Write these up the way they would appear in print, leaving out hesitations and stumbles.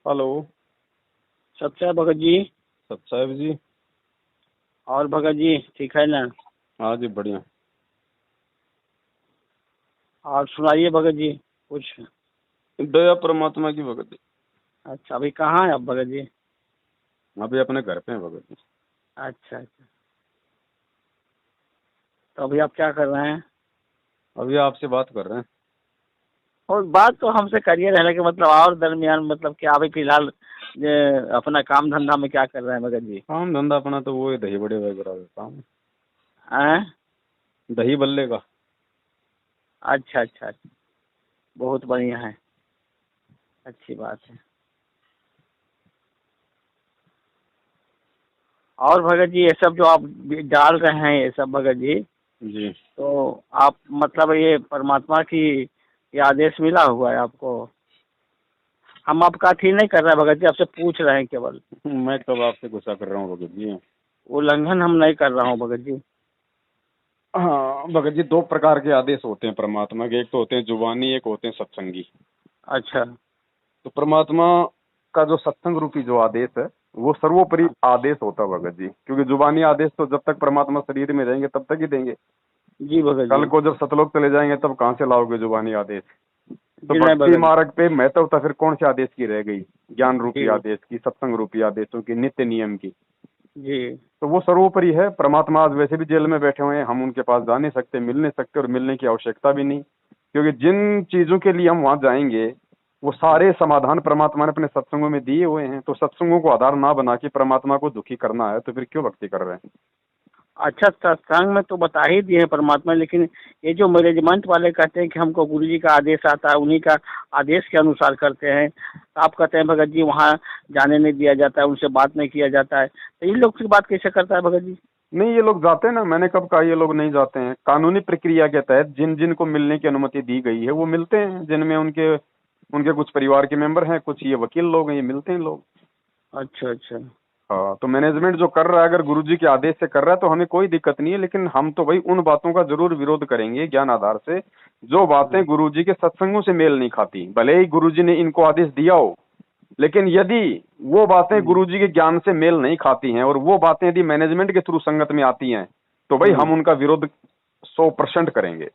Hello. Satya Bhagat ji. सत साहब जी। और भगत जी ठीक है ना? हाँ जी, बढ़िया। और सुनाइए भगत जी कुछ। दया परमात्मा की भगत जी। अच्छा, अभी कहाँ है आप भगत जी? अभी अपने घर पे हैं भगत जी। अच्छा अच्छा। तो अभी आप क्या कर रहे हैं? अभी आपसे बात कर रहे हैं। और बात तो हमसे करिए, रहने के मतलब और दरमियान मतलब क्या अभी फिलहाल अपना काम धंधा में क्या कर रहे हैं भगत जी? काम धंधा अपना तो वो है, दही बड़े वगैरह का काम। हैं? दही बल्ले का। अच्छा अच्छा अच्छा। बहुत बढ़िया है, अच्छी बात है। और भगत जी ये सब जो आप डाल रहे हैं ये सब भगत जी, जी। तो आप मतलब ये परमात्मा की ये आदेश मिला हुआ है आपको? हम आपका अथी नहीं कर रहे हैं भगत जी, आपसे पूछ रहे हैं केवल। मैं कब आपसे गुस्सा कर रहा हूँ भगत जी? उल्लंघन हम नहीं कर रहा हूँ भगत जी। हाँ भगत जी, दो प्रकार के आदेश होते हैं परमात्मा के। एक तो होते हैं जुबानी, एक होते हैं सत्संगी। अच्छा। तो परमात्मा का जो सत्संग रूपी जो आदेश है वो सर्वोपरि आदेश होता है भगत जी, क्योंकि जुबानी आदेश तो जब तक परमात्मा शरीर में रहेंगे तब तक ही देंगे। जी भगत कल जी। को जब सतलोक चले जाएंगे तब कहाँ से लाओगे जुबानी आदेश? तो जी नहीं भक्ति भगत मार्ग पे महत्वता फिर कौन से आदेश की रह गई? ज्ञान रूपी जी। आदेश की, सत्संग रूपी आदेशों की, नित्य नियम की। जी तो वो सर्वोपरि है। परमात्मा आज वैसे भी जेल में बैठे हुए हैं, हम उनके पास जा नहीं सकते, मिल नहीं सकते, और मिलने की आवश्यकता भी नहीं, क्योंकि जिन चीजों के लिए हम वहां जाएंगे वो सारे समाधान परमात्मा ने अपने सत्संगों में दिए हुए हैं। तो सत्संगों को आधार ना बना के परमात्मा को दुखी करना है तो फिर क्यों भक्ति कर रहे हैं? अच्छा, सत्संग में तो बता ही दिए हैं परमात्मा, लेकिन ये जो मैनेजमेंट वाले कहते हैं कि हमको गुरु जी का आदेश आता है, उन्हीं का आदेश के अनुसार करते हैं, तो आप कहते हैं भगत जी वहाँ जाने नहीं दिया जाता है, उनसे बात नहीं किया जाता है, तो इन लोग की बात कैसे करता है भगत जी? नहीं, ये लोग जाते हैं ना। मैंने कब कहा ये लोग नहीं जाते हैं? कानूनी प्रक्रिया के तहत जिन जिन को मिलने की अनुमति दी गई है वो मिलते हैं, जिनमें उनके उनके कुछ परिवार के मेंबर हैं, कुछ ये वकील लोग हैं, ये मिलते हैं लोग। अच्छा अच्छा। हाँ, तो मैनेजमेंट जो कर रहा है अगर गुरुजी के आदेश से कर रहा है तो हमें कोई दिक्कत नहीं है, लेकिन हम तो भाई उन बातों का जरूर विरोध करेंगे ज्ञान आधार से जो बातें गुरुजी के सत्संगों से मेल नहीं खाती। भले ही गुरुजी ने इनको आदेश दिया हो, लेकिन यदि वो बातें गुरुजी के ज्ञान से मेल नहीं खाती हैं और वो बातें यदि मैनेजमेंट के थ्रू संगत में आती हैं तो भाई हम उनका विरोध 100% करेंगे।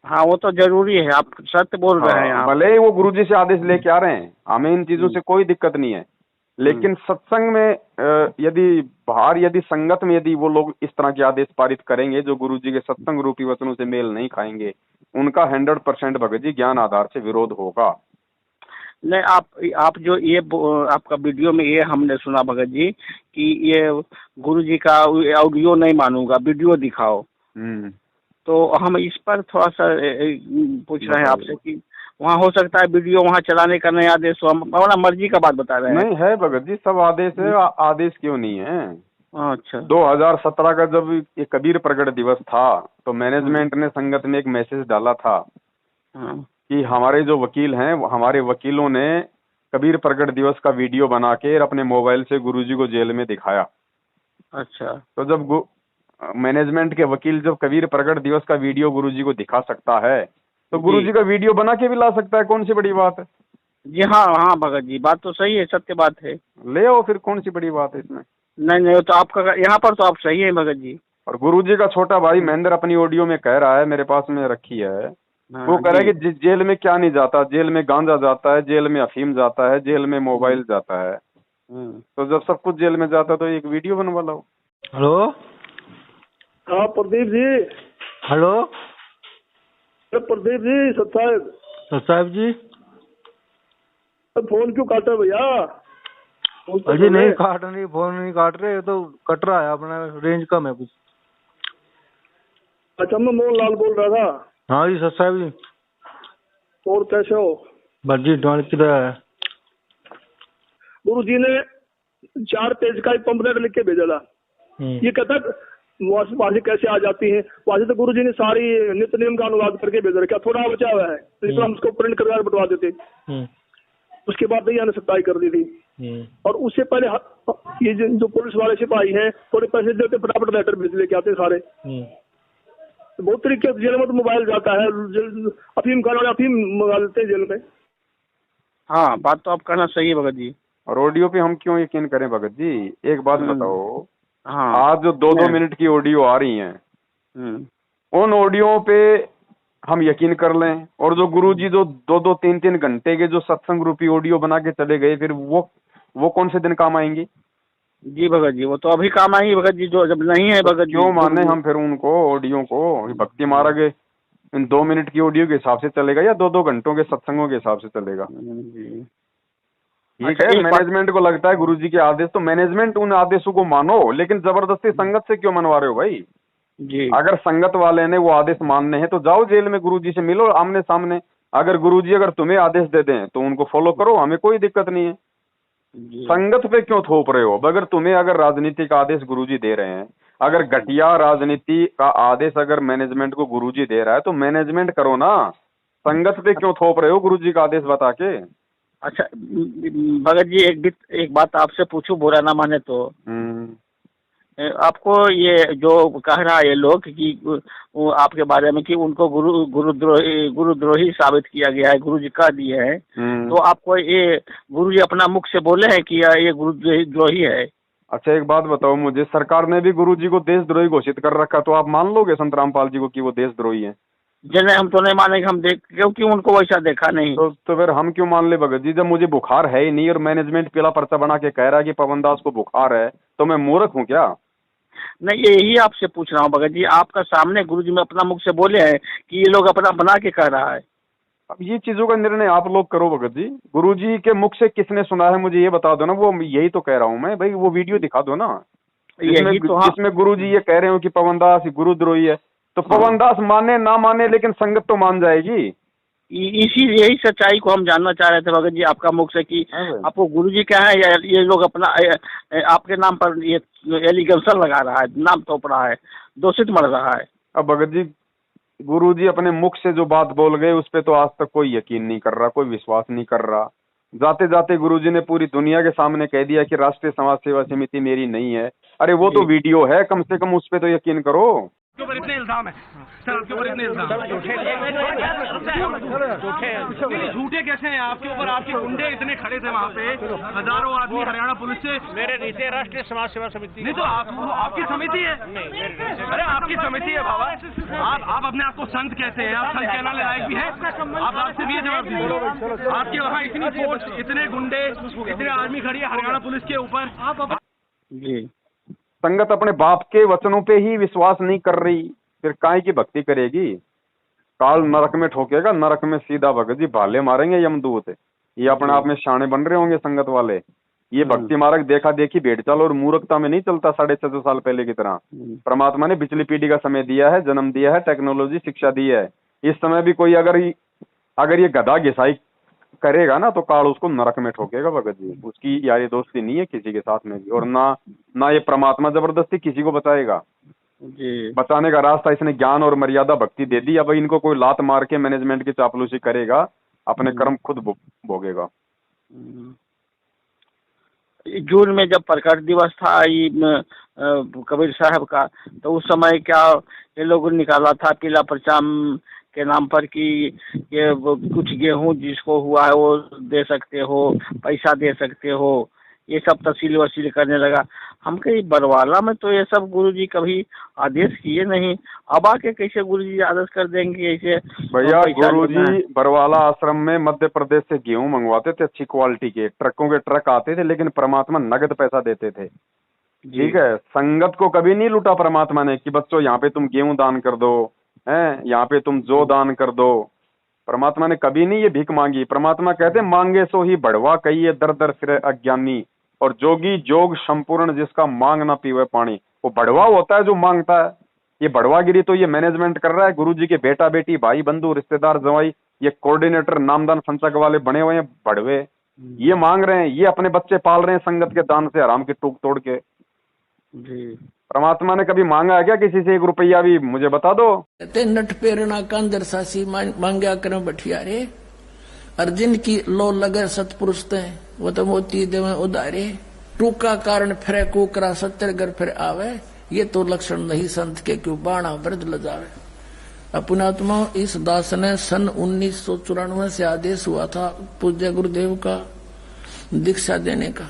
हाँ वो तो जरूरी है, आप सत्य बोल रहे हैं हाँ, यहाँ भले पे। ही वो गुरुजी से आदेश लेके आ रहे हैं, हमें इन चीजों से कोई दिक्कत नहीं है, हम्म। लेकिन सत्संग में यदि बाहर यदि संगत में यदि वो लोग इस तरह के आदेश पारित करेंगे जो गुरुजी के सत्संग रूपी वचनों से मेल नहीं खाएंगे, उनका 100% भगत जी ज्ञान आधार से विरोध होगा। नहीं, आप जो ये आपका वीडियो में ये हमने सुना भगत जी कि ये गुरु जी का ऑडियो नहीं मानूंगा, वीडियो दिखाओ, हम्म। तो हम इस पर थोड़ा सा पूछ रहे हैं आपसे बताइए। कि वहाँ हो सकता है वीडियो वहाँ चलाने का नया आदेश हो, हम अपना मर्जी का बात बता रहे हैं। नहीं है भगत जी, सब आदेश है। आदेश क्यों नहीं है? अच्छा। 2017 का जब ये कबीर प्रगट दिवस था तो हम्म, मैनेजमेंट ने संगत में एक मैसेज डाला था हाँ। कि हमारे जो वकील हैं हमारे वकीलों ने कबीर प्रगट दिवस का वीडियो बना के अपने मोबाइल से गुरुजी को जेल में दिखाया। अच्छा। तो जब मैनेजमेंट के वकील जब कबीर प्रगट दिवस का वीडियो गुरुजी को दिखा सकता है तो जी गुरुजी का वीडियो बना के भी ला सकता है, कौन सी बड़ी बात है? जी। हाँ हाँ भगत जी, बात तो सही है, सत्य बात है। ले आओ, फिर कौन सी बड़ी बात है इसमें? नहीं नहीं, वो तो आपका यहाँ पर तो आप सही है भगत जी। और गुरुजी का छोटा भाई महेंद्र अपनी ऑडियो में कह रहा है, मेरे पास में रखी है, वो हाँ कह रहा जी। है कि जेल में क्या नहीं जाता, जेल में गांजा जाता है, जेल में अफीम जाता है, जेल में हम्म, मोबाइल जाता है। हम्म। तो जब सब कुछ जेल में जाता है तो एक वीडियो बनवा लो। हेलो। हाँ प्रदीप जी। हेलो। अरे प्रदीप जी, सत्साहेब। तो साहब जी। फोन क्यों काटे भैया? फोन तो अजी बोले। नहीं काट रही, फोन नहीं काट रहे, ये तो कट रहा है, अपना रेंज कम है कुछ। अच्छा, मैं मोहन लाल बोल रहा था। हाँ जी सर साहब जी। और कैसे हो? बस जी डॉल किधर है? गुरु जी ने 4 पेज का एक पंपलेट लिख के भेजा था। ये कहता वहाँ से कैसे आ जाती है? वहाँ से तो गुरु जी ने सारी नित्य नियम का अनुवाद करके भेजा है। क्या थोड़ा बचा हुआ है? तो हम उसको प्रिंट करवा बटवा देते। उसके बाद नहीं आने सत्ताई कर दी थी। और उससे पहले ये जो पुलिस वाले सिपाही हैं थोड़े पैसे देते, फटाफट लेटर भेज लेके आते सारे। तो बहुत तरीके से जेल में तो मोबाइल जाता है, अफीम खाना वाले अफीम मंगा लेते हैं जेल में। हाँ बात तो आप कहना सही है भगत जी। और ऑडियो पे हम क्यों यकीन करें भगत जी? एक बात बताओ, हाँ आज जो 2-2 मिनट की ऑडियो आ रही हैं, उन ऑडियो पे हम यकीन कर लें, और जो गुरुजी जो 2-2, 3-3 घंटे के जो सत्संग रूपी ऑडियो बना के चले गए, फिर वो कौन से दिन काम आएंगी? जी भगत जी, वो तो अभी काम आएंगी भगत जी, जो जब नहीं है भगत जी। क्यों माने हम फिर उनको ऑडियो को? भक्ति मार्ग इन 2 मिनट की ऑडियो के हिसाब से चलेगा या 2-2 घंटों के सत्संगों के हिसाब से चलेगा? ठीक है, मैनेजमेंट को लगता है गुरुजी के आदेश, तो मैनेजमेंट उन आदेशों को मानो, लेकिन जबरदस्ती संगत से क्यों मनवा रहे हो भाई? जी, अगर संगत वाले ने वो आदेश मानने हैं तो जाओ जेल में गुरुजी से मिलो आमने सामने। अगर गुरुजी अगर तुम्हें आदेश दे दें तो उनको फॉलो करो, हमें कोई दिक्कत नहीं है। संगत पे क्यों थोप रहे हो? अगर तुम्हें अगर राजनीति का आदेश गुरुजी दे रहे हैं, अगर घटिया राजनीति का आदेश अगर मैनेजमेंट को गुरुजी दे रहा है तो मैनेजमेंट करो ना, संगत पे क्यों थोप रहे हो गुरुजी का आदेश बता के? अच्छा भगत जी, एक बात आपसे पूछूं, बुरा ना माने तो। आपको ये जो कह रहा है ये लोग कि आपके बारे में कि उनको गुरुद्रोही साबित किया गया है, गुरुजी कह दिए हैं, तो आपको ये गुरुजी अपना मुख से बोले हैं कि ये गुरुद्रोही है? अच्छा एक बात बताओ मुझे, सरकार ने भी गुरुजी को देशद्रोही घोषित कर रखा, तो आप मान लोगे संत रामपाल जी को कि वो देशद्रोही है? नहीं, हम तो नहीं मानेंगे, हम क्योंकि उनको वैसा देखा नहीं। तो फिर हम क्यों मान ले भगत जी? जब मुझे बुखार है ही नहीं और मैनेजमेंट पीला पर्चा बना के कह रहा है कि पवन दास को बुखार है, तो मैं मूर्ख हूँ क्या? नहीं, यही आपसे पूछ रहा हूँ भगत जी, आपका सामने गुरुजी में अपना मुख से बोले हैं कि ये लोग अपना बना के कह रहा है। अब ये चीजों का निर्णय आप लोग करो भगत जी। गुरुजी के मुख से किसने सुना है मुझे ये बता दो ना। वो यही तो कह रहा हूँ मैं भाई, वो वीडियो दिखा दो ना जिसमें गुरुजी ये कह रहे हो कि पवन दास गुरुद्रोही है। तो पवन दास माने ना माने, लेकिन संगत तो मान जाएगी। यही सच्चाई को हम जानना चाह रहे थे भगत जी आपका मुख से कि आपको गुरुजी क्या है या ये लोग अपना आपके नाम पर ये एलिगेशन लगा रहा है, नाम तोप रहा है, दोषित मर रहा है। अब भगत जी गुरुजी अपने मुख से जो बात बोल गए उस पे तो आज तक कोई यकीन नहीं कर रहा, कोई विश्वास नहीं कर रहा। जाते जाते गुरुजी ने पूरी दुनिया के सामने कह दिया कि राष्ट्रीय समाज सेवा समिति मेरी नहीं है। अरे वो तो वीडियो है, कम से कम उस पे तो यकीन करो। आपके ऊपर इतने इल्जाम है सर, आपके ऊपर इतने इल्जाम झूठे कैसे हैं आपके ऊपर? आपके गुंडे इतने खड़े थे वहाँ पे, हजारों आदमी हरियाणा पुलिस से। मेरे नीचे राष्ट्रीय समाज सेवा समिति नहीं तो आपकी समिति है। अरे आपकी समिति है बाबा, आप अपने आप को संत कहते हैं, आप संत कहने लायक भी हैं? आप आपसे भी जवाब दीजिए। आपके वहाँ इतनी फोर्स, इतने गुंडे, इतने आदमी खड़ी है हरियाणा पुलिस के ऊपर। जी, संगत अपने बाप के वचनों पे ही विश्वास नहीं कर रही, फिर काय की भक्ति करेगी? काल नरक में ठोकेगा, नरक में सीधा भगत जी भाले मारेंगे यमदूत। ये अपने आप में शाणे बन रहे होंगे संगत वाले। ये भक्ति मार्ग देखा देखी भेड़ चाल और मूर्खता में नहीं चलता 650 साल पहले की तरह। परमात्मा ने पिछली पीढ़ी का समय दिया है, जन्म दिया है, टेक्नोलॉजी शिक्षा दी है। इस समय भी कोई अगर ये गधा घिसाई करेगा ना तो काल उसको नरक में ठोकेगा भगत जी। उसकी यारी दोस्ती नहीं है किसी के साथ में भी, और ना ये परमात्मा जबरदस्ती किसी को बचाएगा। जी, बचाने का रास्ता इसने ज्ञान और मर्यादा भक्ति दे दी। अब इनको कोई लात मार के मैनेजमेंट की चापलूसी करेगा, अपने कर्म खुद भोगेगा। जून में जब प्रकट दिवस था कबीर साहब का, तो उस समय क्या ये लोगों ने निकाला था पीला परचम के नाम पर कि ये कुछ गेहूं जिसको हुआ है वो दे सकते हो, पैसा दे सकते हो, ये सब तहसील वसील करने लगा। हम कहीं बरवाला में तो ये सब गुरुजी कभी आदेश किए नहीं, अब आके कैसे गुरुजी आदेश कर देंगे ऐसे? भैया गुरुजी बरवाला आश्रम में मध्य प्रदेश से गेहूं मंगवाते थे, अच्छी क्वालिटी के ट्रकों के ट्रक आते थे, लेकिन परमात्मा नगद पैसा देते थे। ठीक है, संगत को कभी नहीं लूटा परमात्मा ने कि बच्चों यहाँ पे तुम गेहूं दान कर दो, हैं यहाँ पे तुम जो दान कर दो। परमात्मा ने कभी नहीं ये भीख मांगी। परमात्मा कहते मांगे सो ही बढ़वा, कहिए दर दर फिरे अज्ञानी, और जोगी जोग संपूर्ण जिसका मांग ना पीवे पानी। वो बढ़वा होता है जो मांगता है। ये बढ़वागिरी तो ये मैनेजमेंट कर रहा है। गुरुजी के बेटा बेटी भाई बंधु रिश्तेदार जवाई ये कोऑर्डिनेटर नामदान संचक वाले बने हुए हैं बढ़वे, ये मांग रहे हैं, ये अपने बच्चे पाल रहे हैं संगत के दान से हराम की टूक तोड़ के। जी, परमात्मा ने कभी मांगा है क्या किसी से 1 रुपया भी? मुझे बता दो। नट पेरना कांदर सासी मांग्या कर बठियारे, अर्जुन की लो लगे सतपुरुष ते वो तो मोती देवे उदारे, टूका कारण फिरे कुकरा 70 घर फिर आवे, ये तो लक्षण नहीं संत के क्यों बाणा वृद्ध लजावे। अपनात्मा इस दास ने सन 1994 से आदेश हुआ था पूज्य गुरुदेव का दीक्षा देने का।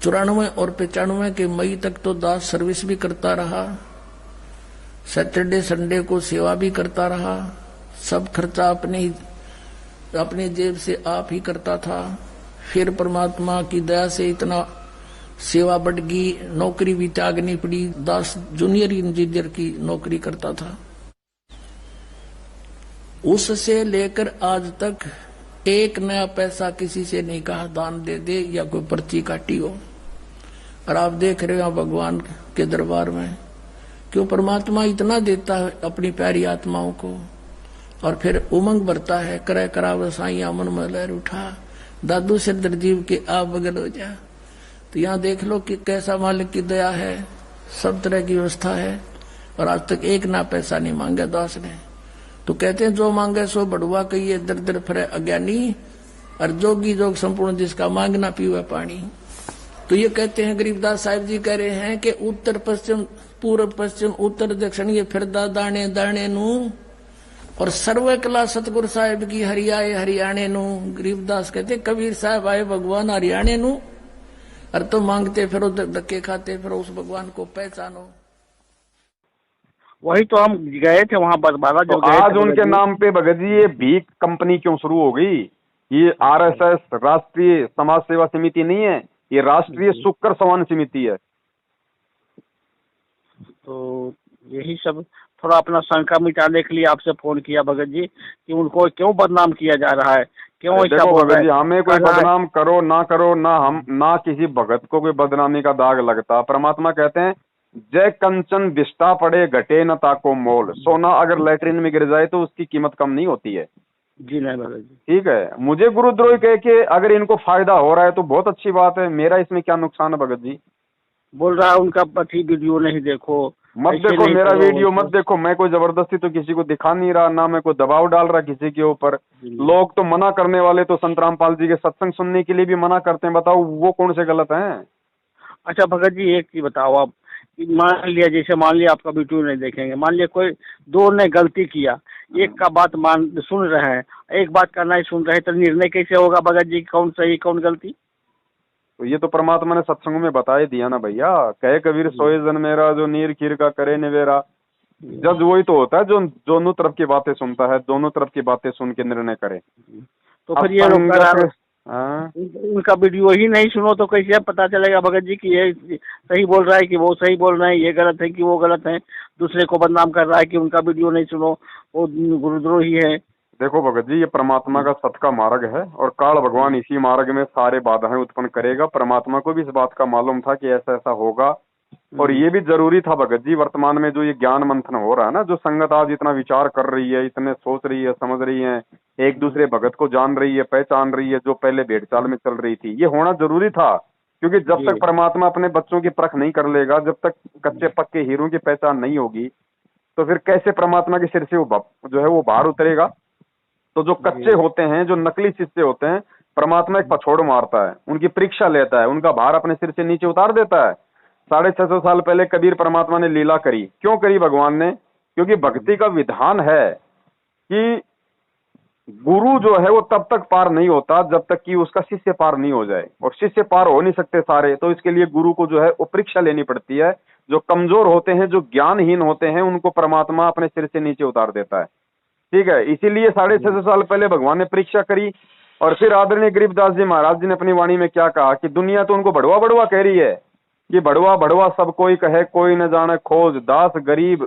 94 और 95 के मई तक तो दास सर्विस भी करता रहा, सैटरडे संडे को सेवा भी करता रहा, सब खर्चा अपने जेब से आप ही करता था। फिर परमात्मा की दया से इतना सेवा बढ़ गई, नौकरी भी त्यागनी पड़ी। दास जूनियर इंजीनियर की नौकरी करता था। उससे लेकर आज तक एक नया पैसा किसी से नहीं कहा दान दे दे या कोई पर्ची काटी हो। और आप देख रहे हो भगवान के दरबार में क्यों परमात्मा इतना देता है अपनी प्यारी आत्माओं को, और फिर उमंग भरता है, करे कराव साईं मन में लहर उठा, दादू सिरदर जीव के आप बगल हो जा। तो यहाँ देख लो कि कैसा मालिक की दया है, सब तरह की व्यवस्था है, और आज तक एक ना पैसा नहीं मांगा दास ने। तो कहते हैं जो मांगे सो बढ़ुआ कहिए, दर दर फिरे अज्ञानी, और जोगी जोग संपूर्ण जिसका मांगना पीवे पानी। तो ये कहते हैं गरीबदास साहिब जी कह रहे हैं कि उत्तर पश्चिम पूर्व पश्चिम उत्तर दक्षिण ये फिरदा दाने दाने नू, और सर्व कला सतगुरु साहिब की हरियाए हरियाणे नू। गरीबदास कहते कबीर साहब आए भगवान हरियाणे नू, और तो मांगते फिरो धक्के खाते फिरो उस भगवान को पहचानो। वही तो हम गए थे वहाँ बरबाला जो तो आज उनके नाम पे भगत जी ये भीख कंपनी क्यों शुरू हो गई? ये आरएसएस राष्ट्रीय समाज सेवा समिति नहीं है, ये राष्ट्रीय शुक्र समान समिति है। तो यही सब थोड़ा अपना शंका मिटाने के लिए आपसे फोन किया भगत जी कि उनको क्यों बदनाम किया जा रहा है, क्यों ऐसा देखो बोल रहे भगत जी, हैं? हमें कोई बदनाम करो ना हम ना किसी भगत को कोई बदनामी का दाग लगता। परमात्मा कहते हैं जय कंचन विष्टा पड़े घटे न ताको मोल। सोना अगर लैट्रिन में गिर जाए तो उसकी कीमत कम नहीं होती है। जी नहीं भगत जी। ठीक है, मुझे गुरुद्रोही कह के अगर इनको फायदा हो रहा है तो बहुत अच्छी बात है, मेरा इसमें क्या नुकसान है भगत जी? बोल रहा है उनका पति वीडियो नहीं देखो, मत देखो मेरा वीडियो मत देखो। मैं कोई जबरदस्ती तो किसी को दिखा नहीं रहा, ना मैं कोई दबाव डाल रहा किसी के ऊपर। लोग तो मना करने वाले तो संत रामपाल जी के सत्संग सुनने के लिए भी मना करते हैं। बताओ वो कौन से गलत हैं? अच्छा भगत जी एक चीज बताओ आप, मान लिया आपका वीडियो नहीं देखेंगे, मान लिया कोई दो ने गलती किया, एक का बात सुन रहे हैं, एक बात का नहीं सुन रहे, तो निर्णय कैसे होगा भगत जी कौन सही कौन गलती? तो ये तो परमात्मा ने सत्संग में बता ही दिया ना भैया। कहे कबीर सोए जन मेरा जो नीर खीर का करे निवेरा। जज वही तो होता है जो दोनों तरफ की बातें सुनता है, दोनों तरफ की बातें सुन के निर्णय करे। तो फिर ये उनका वीडियो ही नहीं सुनो तो कैसे पता चलेगा भगत जी कि ये सही बोल रहा है कि वो सही बोल रहे हैं, ये गलत है कि वो गलत है? दूसरे को बदनाम कर रहा है कि उनका वीडियो नहीं सुनो वो गुरुद्रोही है। देखो भगत जी, ये परमात्मा का सत का मार्ग है और काल भगवान इसी मार्ग में सारे बाधाएं उत्पन्न करेगा। परमात्मा को भी इस बात का मालूम था कि ऐसा ऐसा होगा, और ये भी जरूरी था भगत जी। वर्तमान में जो ये ज्ञान मंथन हो रहा है ना, जो संगत आज इतना विचार कर रही है, इतने सोच रही है, समझ रही है, एक दूसरे भगत को जान रही है, पहचान रही है, जो पहले भेड़चाल में चल रही थी, ये होना जरूरी था। क्योंकि जब तक परमात्मा अपने बच्चों की परख नहीं कर लेगा, जब तक कच्चे पक्के हीरों की पहचान नहीं होगी, तो फिर कैसे परमात्मा के सिर से वो जो है वो बाहर उतरेगा? तो जो कच्चे होते हैं, जो नकली शिष्य होते हैं, परमात्मा एक पछोड़ मारता है, उनकी परीक्षा लेता है, उनका भार अपने सिर से नीचे उतार देता है। 650 साल पहले कबीर परमात्मा ने लीला करी। क्यों करी भगवान ने? क्योंकि भक्ति का विधान है कि गुरु जो है वो तब तक पार नहीं होता जब तक कि उसका शिष्य पार नहीं हो जाए, और शिष्य पार हो नहीं सकते सारे। तो इसके लिए गुरु को जो है वो परीक्षा लेनी पड़ती है। जो कमजोर होते हैं, जो ज्ञानहीन होते हैं, उनको परमात्मा अपने सिर से नीचे उतार देता है। ठीक है, इसीलिए 650 साल पहले भगवान ने परीक्षा करी। और फिर आदरणीय गरीबदास जी महाराज जी ने अपनी वाणी में क्या कहा कि दुनिया तो उनको बढ़वा बढ़वा कह रही है कि बढ़वा बढ़वा सब कोई कहे, कोई न जाने खोज, दास गरीब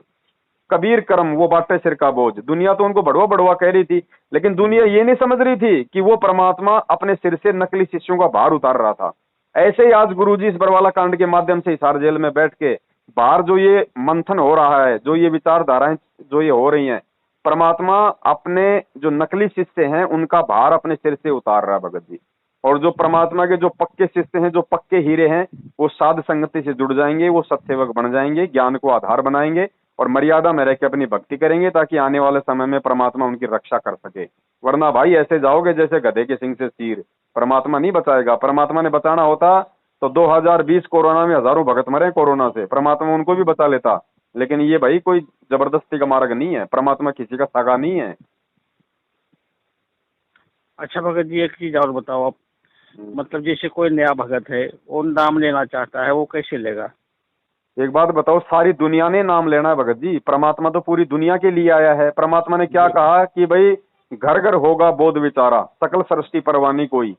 कबीर कर्म वो बाटे सिर का बोझ। दुनिया तो उनको बढ़वा बढ़वा कह रही थी, लेकिन दुनिया ये नहीं समझ रही थी कि वो परमात्मा अपने सिर से नकली शिष्यों का भार उतार रहा था। ऐसे ही आज गुरुजी इस बरवाला कांड के माध्यम से हिसार जेल में बैठ के बाहर जो ये मंथन हो रहा है, जो ये विचारधाराएं जो ये हो रही हैं, परमात्मा अपने जो नकली शिष्य हैं उनका भार अपने सिर से उतार रहा है भगत जी। और जो परमात्मा के जो पक्के शिष्य हैं, जो पक्के हीरे हैं, वो साध संगति से जुड़ जाएंगे, वो सत्सेवक बन जाएंगे, ज्ञान को आधार बनाएंगे और मर्यादा में रहकर अपनी भक्ति करेंगे, ताकि आने वाले समय में परमात्मा उनकी रक्षा कर सके। वरना भाई ऐसे जाओगे जैसे गधे के सिंग से तीर, परमात्मा नहीं बचाएगा। परमात्मा ने बचाना होता तो 2020 कोरोना में हजारों भगत मरे कोरोना से, परमात्मा उनको भी बचा लेता। लेकिन ये भाई कोई जबरदस्ती का मार्ग नहीं है, परमात्मा किसी का सगा नहीं है। अच्छा भगत जी एक चीज और बताओ आप, मतलब जैसे कोई नया भगत है, वो नाम लेना चाहता है, वो कैसे लेगा? एक बात बताओ, सारी दुनिया ने नाम लेना है भगत जी, परमात्मा तो पूरी दुनिया के लिए आया है। परमात्मा ने क्या कहा कि भाई घर घर होगा बोध विचारा, सकल सृष्टि परवानी कोई।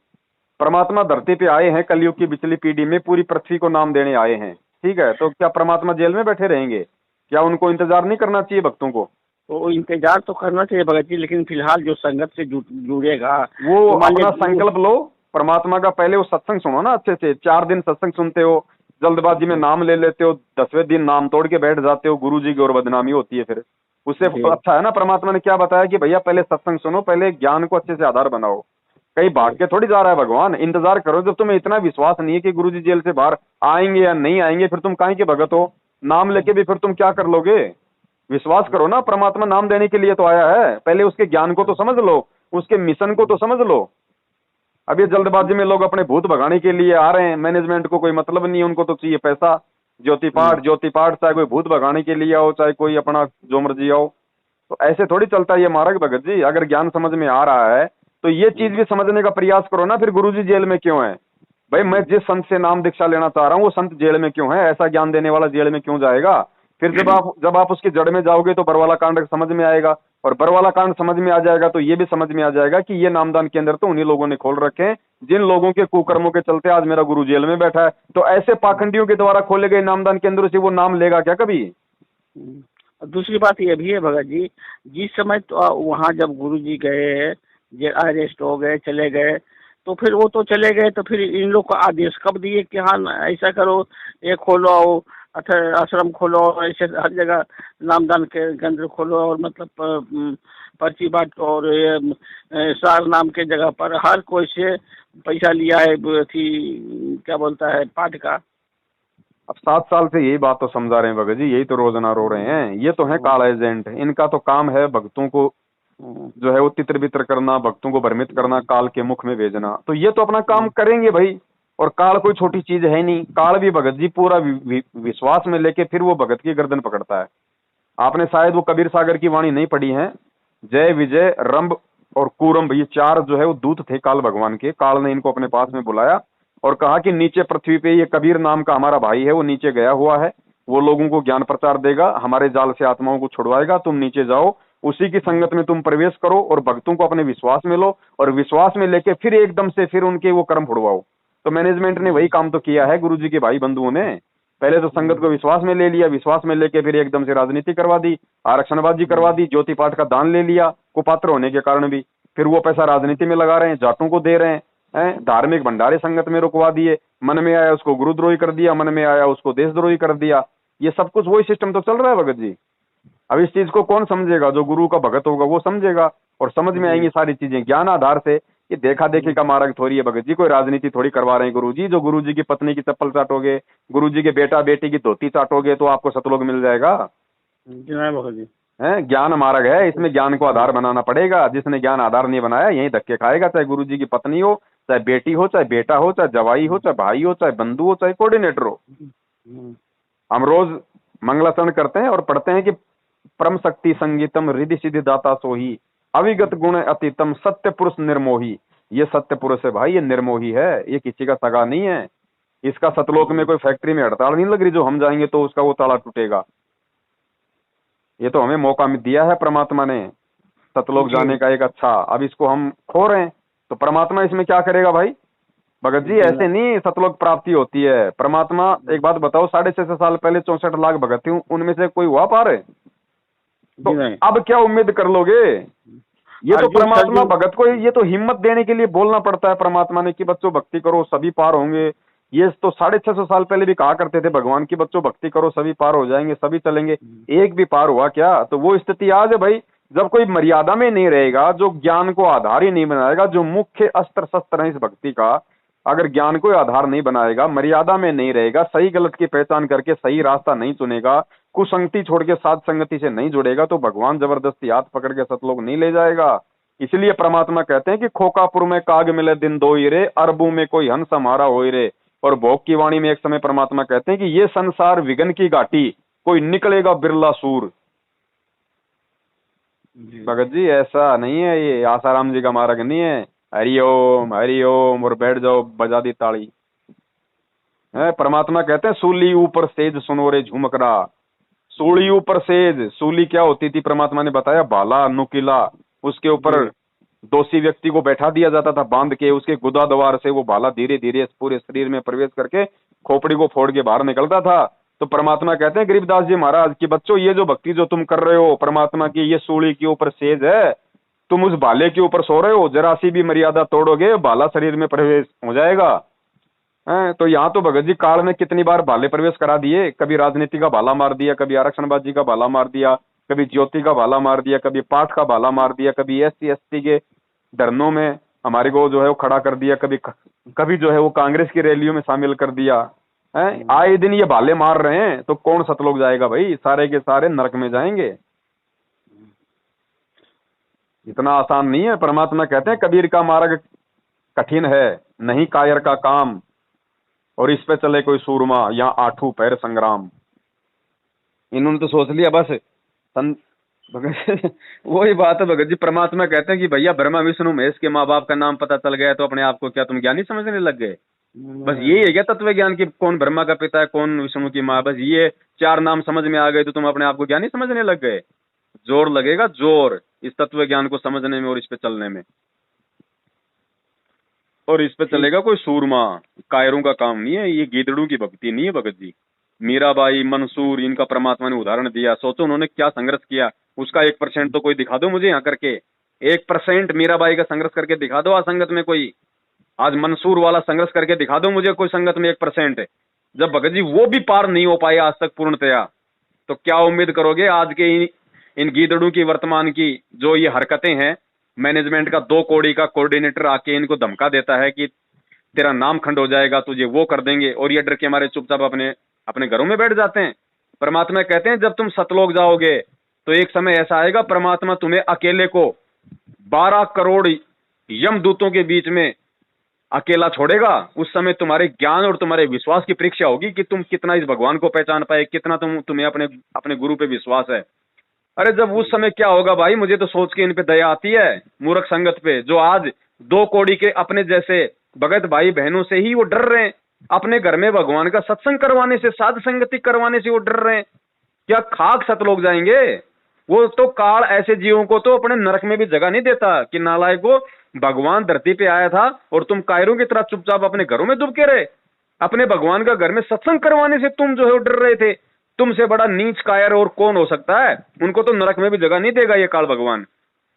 परमात्मा धरती पे आए हैं कलयुग की पिछली पीढ़ी में, पूरी पृथ्वी को नाम देने आए हैं, ठीक है। तो क्या परमात्मा जेल में बैठे रहेंगे? क्या उनको इंतजार नहीं करना चाहिए भक्तों को? तो इंतजार तो करना चाहिए भगत जी, लेकिन फिलहाल जो संगत से जुड़ेगा वो तो मान अपना लीजिए संकल्प लो परमात्मा का। पहले वो सत्संग सुनो ना अच्छे से, 4 दिन सत्संग सुनते हो, जल्दबाजी में नाम ले लेते हो, 10वें दिन नाम तोड़ के बैठ जाते हो, गुरु जी की और बदनामी होती है फिर। उससे जी। अच्छा है ना, परमात्मा ने क्या बताया कि भैया पहले सत्संग सुनो, पहले ज्ञान को अच्छे से आधार बनाओ। कहीं भाग के थोड़ी जा रहा है भगवान, इंतजार करो। जब तुम्हें इतना विश्वास नहीं है कि गुरु जी जेल से बाहर आएंगे या नहीं आएंगे, फिर तुम काहे के भगत हो? नाम लेके भी फिर तुम क्या कर लोगे? विश्वास करो ना, परमात्मा नाम देने के लिए तो आया है। पहले उसके ज्ञान को तो समझ लो, उसके मिशन को तो समझ लो। अब ये जल्दबाजी में लोग अपने भूत भगाने के लिए आ रहे हैं, मैनेजमेंट को कोई मतलब नहीं है, उनको तो चाहिए पैसा। ज्योति पाठ चाहे कोई भूत भगाने के लिए आओ, चाहे कोई अपना जो मर्जी आओ। तो ऐसे थोड़ी चलता है ये मार्ग भगत जी। अगर ज्ञान समझ में आ रहा है तो ये चीज भी समझने का प्रयास करो ना। फिर गुरुजी जेल में क्यों है? भाई मैं जिस संत से नाम दीक्षा लेना चाह रहा हूँ वो संत जेल में क्यों है? ऐसा ज्ञान देने वाला जेल में क्यों जाएगा? फिर जब आप उसकी जड़ में जाओगे तो बरवाला कांड समझ में आएगा, और बरवाला कांड समझ में आ जाएगा तो ये भी समझ में आ जाएगा कि ये नामदान के अंदर तो उन्हीं लोगों ने खोल रखे हैं जिन लोगों के कुकर्मों के चलते आज मेरा गुरु जेल में बैठा है। तो ऐसे पाखंडियों के द्वारा खोले गए नामदान के अंदर से वो नाम लेगा क्या कभी? दूसरी बात ये भी है भगत जी, जिस समय तो वहाँ जब गुरु जी गए, अरेस्ट हो गए, चले गए, तो फिर वो तो चले गए, तो फिर इन लोग को आदेश कब दिए कि हाँ ऐसा करो, ये खोलो, आश्रम खोलो, ऐसे हर जगह नामदान के केंद्र खोलो, और मतलब पर्ची बांटो, और ये सार नाम के जगह पर हर कोई से पैसा लिया है, थी क्या बोलता है, पाठ का। अब 7 साल से यही बात तो समझा रहे हैं भगत जी, यही तो रोजाना रो रहे हैं। ये तो है काला एजेंट, इनका तो काम है भक्तों को जो है वो तितर बितर करना, भक्तों को भ्रमित करना, काल के मुख में भेजना। तो ये तो अपना काम करेंगे भाई। और काल कोई छोटी चीज है नहीं, काल भी भगत जी पूरा विश्वास में लेके फिर वो भगत की गर्दन पकड़ता है। आपने शायद वो कबीर सागर की वाणी नहीं पढ़ी है, जय विजय रंभ और कूरम्भ, ये 4 जो है वो दूत थे काल भगवान के। काल ने इनको अपने पास में बुलाया और कहा कि नीचे पृथ्वी पे ये कबीर नाम का हमारा भाई है, वो नीचे गया हुआ है, वो लोगों को ज्ञान प्रचार देगा, हमारे जाल से आत्माओं को छुड़वाएगा, तुम नीचे जाओ, उसी की संगत में तुम प्रवेश करो और भक्तों को अपने विश्वास में लो, और विश्वास में लेके फिर एकदम से फिर उनके वो कर्म फुड़वाओ। तो मैनेजमेंट ने वही काम तो किया है गुरु जी के भाई बंधुओं ने। पहले तो संगत को विश्वास में ले लिया, विश्वास में लेके फिर एकदम से राजनीति करवा दी, आरक्षणबाजी करवा दी, ज्योति पाठ का दान ले लिया कुपात्र होने के कारण भी, फिर वो पैसा राजनीति में लगा रहे हैं, जाटों को दे रहे हैं, धार्मिक भंडारे संगत में रुकवा दिए, मन में आया उसको गुरुद्रोही कर दिया, मन में आया उसको देशद्रोही कर दिया। ये सब कुछ वही सिस्टम तो चल रहा है भगत जी। अब इस चीज को कौन समझेगा? जो गुरु का भगत होगा वो समझेगा, और समझ में आएंगी सारी चीजें ज्ञान आधार से। ये देखा देखी का मार्ग थोड़ी है भगत जी, कोई राजनीति थोड़ी करवा रहे हैं गुरु जी। जो गुरु जी की पत्नी की चप्पल चाटोगे, गुरु जी के बेटा बेटी की धोती चाटोगे तो आपको सतलोक मिल जाएगा? भगत जी है ज्ञान मार्ग है, इसमें ज्ञान को आधार बनाना पड़ेगा। जिसने ज्ञान आधार नहीं बनाया यही धक्के खाएगा, चाहे गुरु जी की पत्नी हो, चाहे बेटी हो, चाहे बेटा हो, चाहे जवाई हो, चाहे भाई हो, चाहे बंधु हो, चाहे कोऑर्डिनेटर हो। हम रोज मंगलाचरण करते हैं और पढ़ते हैं कि परम शक्ति संगीतम रिद्धि सिद्धि दाता सोही, अविगत गुण अतीतम सत्य पुरुष निर्मोही। ये सत्य पुरुष है भाई, ये निर्मोही है, ये किसी का सगा नहीं है। इसका सतलोक में कोई फैक्ट्री में हड़ताल नहीं लग रही जो हम जाएंगे तो उसका वो ताला टूटेगा। ये तो हमें मौका दिया है परमात्मा ने सतलोक जाने का एक अच्छा, अब इसको हम खो रहे हैं। तो परमात्मा इसमें क्या करेगा भाई? भगत जी ऐसे नहीं सतलोक प्राप्ति होती है। परमात्मा, एक बात बताओ, 650 साल पहले 64 लाख भगत थे, उनमें से कोई हुआ पार है? तो अब क्या उम्मीद कर लोगे? ये तो परमात्मा भगत को ये तो हिम्मत देने के लिए बोलना पड़ता है परमात्मा ने कि बच्चों भक्ति करो सभी पार होंगे। ये तो 650 साल पहले भी कहा करते थे भगवान की बच्चों भक्ति करो सभी पार हो जाएंगे, सभी चलेंगे। एक भी पार हुआ क्या? तो वो स्थिति आज है भाई, जब कोई मर्यादा में नहीं रहेगा, जो ज्ञान को आधार ही नहीं बनाएगा, जो मुख्य अस्त्र शस्त्र है इस भक्ति का, अगर ज्ञान को आधार नहीं बनाएगा, मर्यादा में नहीं रहेगा, सही गलत की पहचान करके सही रास्ता नहीं चुनेगा, कुसंगति छोड़ के साध संगति से नहीं जुड़ेगा, तो भगवान जबरदस्ती हाथ पकड़ के सतलोक नहीं ले जाएगा। इसलिए परमात्मा कहते हैं कि खोकापुर में काग मिले दिन दो ही रे, अरबों में कोई हंस हमारा होई रे। और भोग की वाणी में एक समय परमात्मा कहते हैं कि ये संसार विघन की घाटी, कोई निकलेगा बिरला सूर। भगत जी ऐसा नहीं है, ये आसाराम जी का मार्ग नहीं है। हरिओम और बैठ जाओ, बजा दी ताली। है परमात्मा कहते हैं सूली ऊपर सेज सुनो रे झुमकरा। सूली ऊपर सेज, सूली क्या होती थी परमात्मा ने बताया, भाला नुकीला, उसके ऊपर दोषी व्यक्ति को बैठा दिया जाता था बांध के, उसके गुदा द्वार से वो भाला धीरे धीरे पूरे शरीर में प्रवेश करके खोपड़ी को फोड़ के बाहर निकलता था। तो परमात्मा कहते हैं गरीबदास जी महाराज कि बच्चों ये जो भक्ति जो तुम कर रहे हो परमात्मा की, ये सूली के ऊपर सेज है, तुम उस भाले के ऊपर सो रहे हो, जरा सी भी मर्यादा तोड़ोगे भाला शरीर में प्रवेश हो जाएगा। तो यहाँ तो भगत जी काल में कितनी बार भाले प्रवेश करा दिए, कभी राजनीति का भाला मार दिया, कभी आरक्षणबाजी का भाला मार दिया, कभी ज्योति का भाला मार दिया, कभी पाठ का भाला मार दिया, कभी SC ST के धरनों में हमारे को जो है वो खड़ा कर दिया, कभी जो है वो कांग्रेस की रैलियों में शामिल कर दिया। आए दिन ये भाले मार रहे हैं, तो कौन सतलोक जाएगा भाई, सारे के सारे नरक में जाएंगे। इतना आसान नहीं है। परमात्मा कहते हैं कबीर का मार्ग कठिन है, नहीं कायर का काम, और इस पे चले कोई सूरमा या आठू पैर संग्राम। इन्होंने तो सोच लिया बस वही बात है भगत जी। परमात्मा कहते हैं कि भैया ब्रह्मा विष्णु महेश के माँ बाप का नाम पता चल गया तो अपने आप को क्या तुम ज्ञानी समझने लग गए? बस यही है क्या तत्व ज्ञान की, कौन ब्रह्मा का पिता है, कौन विष्णु की माँ, बस ये 4 नाम समझ में आ गए तो तुम अपने आप को ज्ञानी समझने लग गए? जोर लगेगा, जोर इस तत्व ज्ञान को समझने में और इस पे चलने में, और इस पे चलेगा कोई सूरमा। कायरों का काम नहीं है, ये गीदड़ों की भक्ति नहीं है भगत जी। मीराबाई, मंसूर, इनका परमात्मा ने उदाहरण दिया। सोचो उन्होंने क्या संघर्ष किया, उसका 1% तो कोई दिखा दो मुझे यहाँ करके। 1% मीराबाई का संघर्ष करके दिखा दो आज संगत में कोई। आज मंसूर वाला संघर्ष करके दिखा दो मुझे कोई संगत में 1%। जब भगत जी वो भी पार नहीं हो पाए आज तक पूर्णतया, तो क्या उम्मीद करोगे आज के इन गीदड़ों की वर्तमान की जो ये हरकतें हैं। मैनेजमेंट का 2 कौड़ी का कोऑर्डिनेटर आके इनको धमका देता है कि तेरा नाम खंड हो जाएगा, तुझे वो कर देंगे, और ये डर के हमारे चुपचाप अपने घरों में बैठ जाते हैं। परमात्मा कहते हैं जब तुम सतलोक जाओगे तो एक समय ऐसा आएगा परमात्मा तुम्हें अकेले को 12 करोड़ यमदूतों के बीच में अकेला छोड़ेगा। उस समय तुम्हारे ज्ञान और तुम्हारे विश्वास की परीक्षा होगी कि तुम कितना इस भगवान को पहचान पाए, कितना तुम्हें अपने गुरु पे विश्वास है। अरे जब उस समय क्या होगा भाई, मुझे तो सोच के इन पे दया आती है मूर्ख संगत पे, जो आज 2 कौड़ी के अपने जैसे भगत भाई बहनों से ही वो डर रहे हैं। अपने घर में भगवान का सत्संग करवाने से, साध संगति करवाने से वो डर रहे हैं। क्या खाक सतलोक जाएंगे? वो तो काल ऐसे जीवों को तो अपने नरक में भी जगह नहीं देता कि नालायक को भगवान धरती पे आया था और तुम कायरों की तरह चुपचाप अपने घरों में दुबके रहे। अपने भगवान का घर में सत्संग करवाने से तुम जो है डर रहे थे। तुमसे बड़ा नीच कायर और कौन हो सकता है? उनको तो नरक में भी जगह नहीं देगा ये काल भगवान।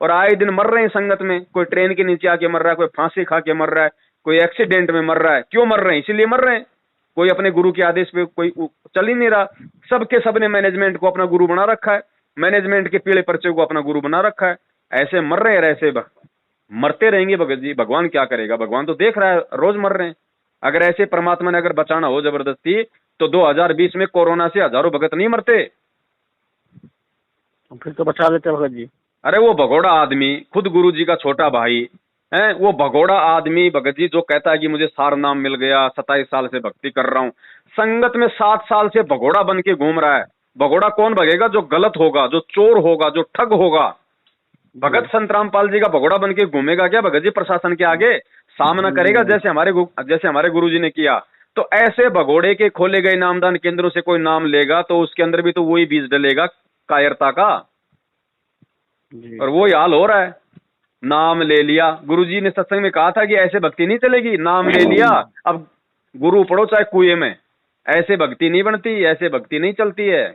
और आए दिन मर रहे हैं संगत में, कोई ट्रेन के नीचे आके मर रहा है, कोई फांसी खा के मर रहा है, कोई एक्सीडेंट में मर रहा है। क्यों मर रहे हैं? इसीलिए मर रहे हैं। कोई अपने गुरु के आदेश पे कोई चल ही नहीं रहा। सबके सबने मैनेजमेंट को अपना गुरु बना रखा है, मैनेजमेंट के पीले पर्चे को अपना गुरु बना रखा है। ऐसे मर रहे हैं, ऐसे मरते रहेंगे भगत जी। भगवान क्या करेगा? भगवान तो देख रहा है, रोज मर रहे हैं। अगर ऐसे परमात्मा ने अगर बचाना हो जबरदस्ती तो 2020 में कोरोना से हजारों भगत नहीं मरते। फिर तो बचा लेते भगत जी। अरे वो भगोड़ा आदमी, खुद गुरु जी का छोटा भाई है, वो भगोड़ा आदमी भगत जी जो कहता है कि मुझे सार नाम मिल गया, 27 साल से भक्ति कर रहा हूँ, संगत में 7 साल से भगोड़ा बन के घूम रहा है। भगोड़ा कौन भगेगा? जो गलत होगा, जो चोर होगा, जो ठग होगा। भगत संत रामपाल जी का भगोड़ा बन के घूमेगा क्या भगत जी? प्रशासन के आगे सामना करेगा जैसे हमारे गुरु जी ने किया। तो ऐसे भगोड़े के खोले गए नामदान केंद्रों से कोई नाम लेगा तो उसके अंदर भी तो वही बीज डलेगा कायरता का। और वो हाल हो रहा है। नाम ले लिया, गुरुजी ने सत्संग में कहा था कि ऐसे भक्ति नहीं चलेगी। नाम ले लिया, अब गुरु पढ़ो चाहे कुएं में, ऐसे भक्ति नहीं बनती, ऐसे भक्ति नहीं चलती है।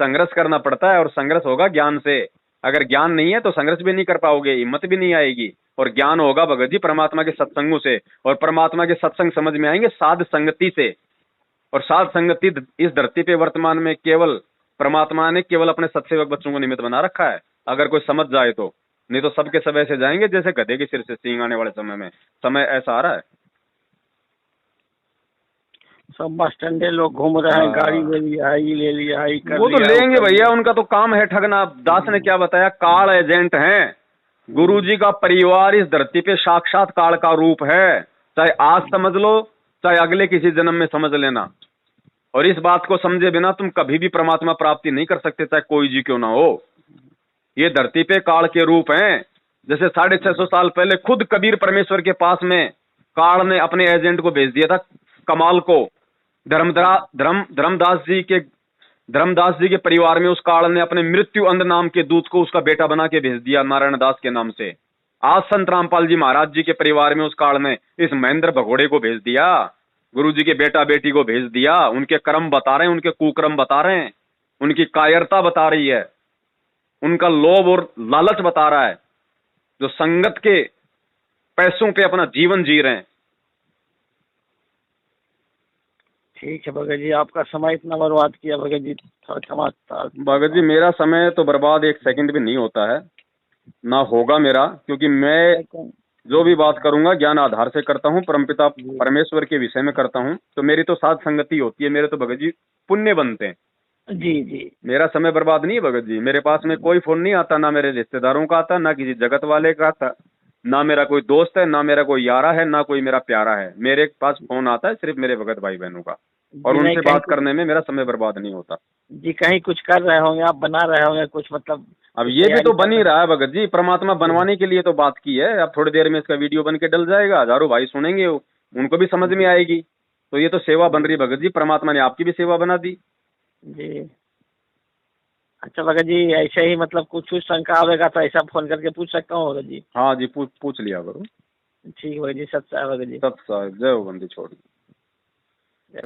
संघर्ष करना पड़ता है और संघर्ष होगा ज्ञान से। अगर ज्ञान नहीं है तो संघर्ष भी नहीं कर पाओगे, हिम्मत भी नहीं आएगी। और ज्ञान होगा भगत जी परमात्मा के सत्संगों से, और परमात्मा के सत्संग समझ में आएंगे साध संगति से। और साध संगति इस धरती पे वर्तमान में केवल परमात्मा ने केवल अपने सत्सेवक बच्चों को निमित्त बना रखा है, अगर कोई समझ जाए तो। नहीं तो सबके सब ऐसे जाएंगे जैसे गधे के सिर से सींग आने वाले समय में। समय ऐसा आ रहा है। सब बस स्टैंडे लोग घूम रहे हैं, गाड़ी ले लिया, ये ले लिया, ये कर वो तो लेंगे भैया, उनका तो काम है ठगना। दास ने क्या बताया? काल एजेंट हैं। गुरुजी का परिवार इस धरती पे साक्षात काल का रूप है। चाहे आज समझ लो, चाहे अगले किसी जन्म में समझ लेना। और इस बात को समझे बिना तुम कभी भी परमात्मा प्राप्ति नहीं कर सकते, चाहे कोई जी क्यों ना हो। ये धरती पे काल के रूप हैं। जैसे 650 साल पहले खुद कबीर परमेश्वर के पास में काल ने अपने एजेंट को भेज दिया था, कमाल को। धर्मदास जी के परिवार में उस काल ने अपने मृत्यु अंध नाम के दूत को उसका बेटा बना के भेज दिया नारायण दास के नाम से। आज संत रामपाल जी महाराज जी के परिवार में उस काल ने इस महेंद्र भगोड़े को भेज दिया, गुरु जी के बेटा बेटी को भेज दिया। उनके कर्म बता रहे हैं, उनके कुकर्म बता रहे हैं, उनकी कायरता बता रही है, उनका लोभ और लालच बता रहा है, जो संगत के पैसों पे अपना जीवन जी रहे हैं। ठीक है भगत जी, आपका समय इतना बर्बाद किया भगत जी, क्षमा। भगत जी मेरा समय तो बर्बाद एक सेकंड भी नहीं होता है, ना होगा मेरा, क्योंकि मैं जो भी बात करूंगा ज्ञान आधार से करता हूँ, परमपिता परमेश्वर के विषय में करता हूँ। तो मेरी तो साथ संगति होती है, मेरे तो भगत जी पुण्य बनते हैं। जी जी, मेरा समय बर्बाद नहीं है भगत जी। मेरे पास में कोई फोन नहीं आता, ना मेरे रिश्तेदारों का आता, ना किसी जगत वाले का आता, ना मेरा कोई दोस्त है, ना मेरा कोई यारा है, ना कोई मेरा प्यारा है। मेरे पास फोन आता है सिर्फ मेरे भगत भाई बहनों का, और उनसे बात करने में मेरा समय बर्बाद नहीं होता। जी कहीं कुछ कर रहे होंगे आप, बना रहे होंगे कुछ, मतलब अब ये भी तो बन ही रहा है भगत जी, परमात्मा बनवाने के लिए तो बात की है। अब थोड़ी देर में इसका वीडियो बन के डल जाएगा, हजारों भाई सुनेंगे, उनको भी समझ में आएगी। तो ये तो सेवा बन रही भगत जी, परमात्मा ने आपकी भी सेवा बना दी। जी अच्छा भगत जी, ऐसे ही मतलब कुछ शंका आवेगा तो ऐसा फोन करके पूछ सकता हूँ भगत जी? हाँ जी, पूछ लिया करो। ठीक है भगत जी, सत साहब भगत जी, सत साहब, जय हो बंदी छोड़। जय।